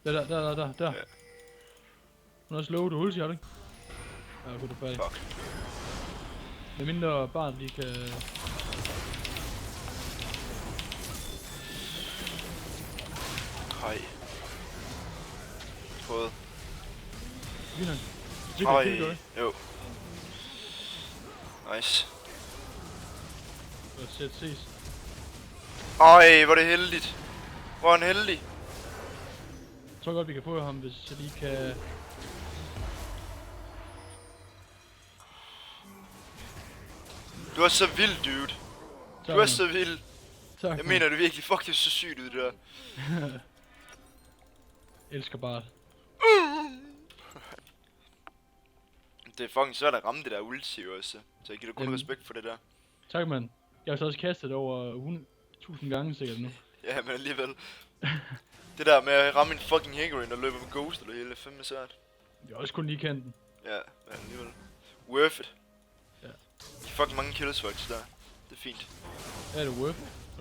Der. Ja. Hun er også lovet, du ulti, har du ikke? Ja, kunne du færdig. Fuck. Med mindre barn lige kan... Hej. Fået. Lige nok. Hej. Jo. Nice. Sæt ses. Ej, hvor er det heldigt. Hvor er han heldig. Jeg tror godt, vi kan få ham, hvis jeg lige kan... Du er så vild, dude. Du er så vild. Tak, Jeg mener det virkelig. Fuck, det er så sygt ud, det der. Elsker Bart. Det er fucking svært at ramme det der ulti også. Så jeg giver dig kun respekt for det der. Tak, mand. Jeg har så også kastet over 100.000 gange sikkert nu. Ja, men alligevel. Det der med at ramme en fucking Higurin og løbe med Ghost eller hele, er fandme svært. Jeg har også kun lige kendt den. Ja, men alligevel. Worth it. Ja. De fucking mange kills faktisk der. Det er fint. Ja, det er worth.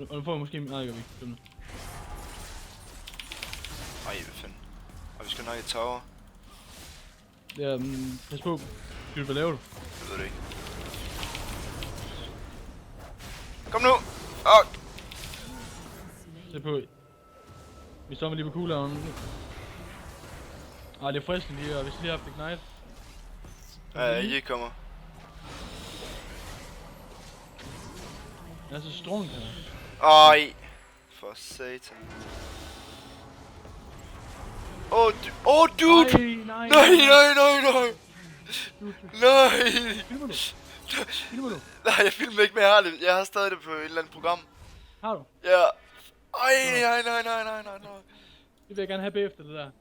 Og nu får jeg måske... Nej, det gør vi ikke. Glem det. Ej, hvad fanden. Og vi skal nok i tower. Ja, pas på. Hvad laver du? Jeg ved det ikke. Kom nu! Fuck! Se på. Vi står med lige på cooldownen. Ej, det er frisk lige, og hvis lige har haft ignite. Ja, I kommer. Jeg er så strong her. Ej! For satan. Åh, dude! Nej. Nej! Dude. Nej! Filmer du? Filmer du? Nej, jeg filmer ikke mere, jeg har stadig det på et eller andet program. Har du? Ja. Ej, nej. Det vil jeg gerne have bagefter det der.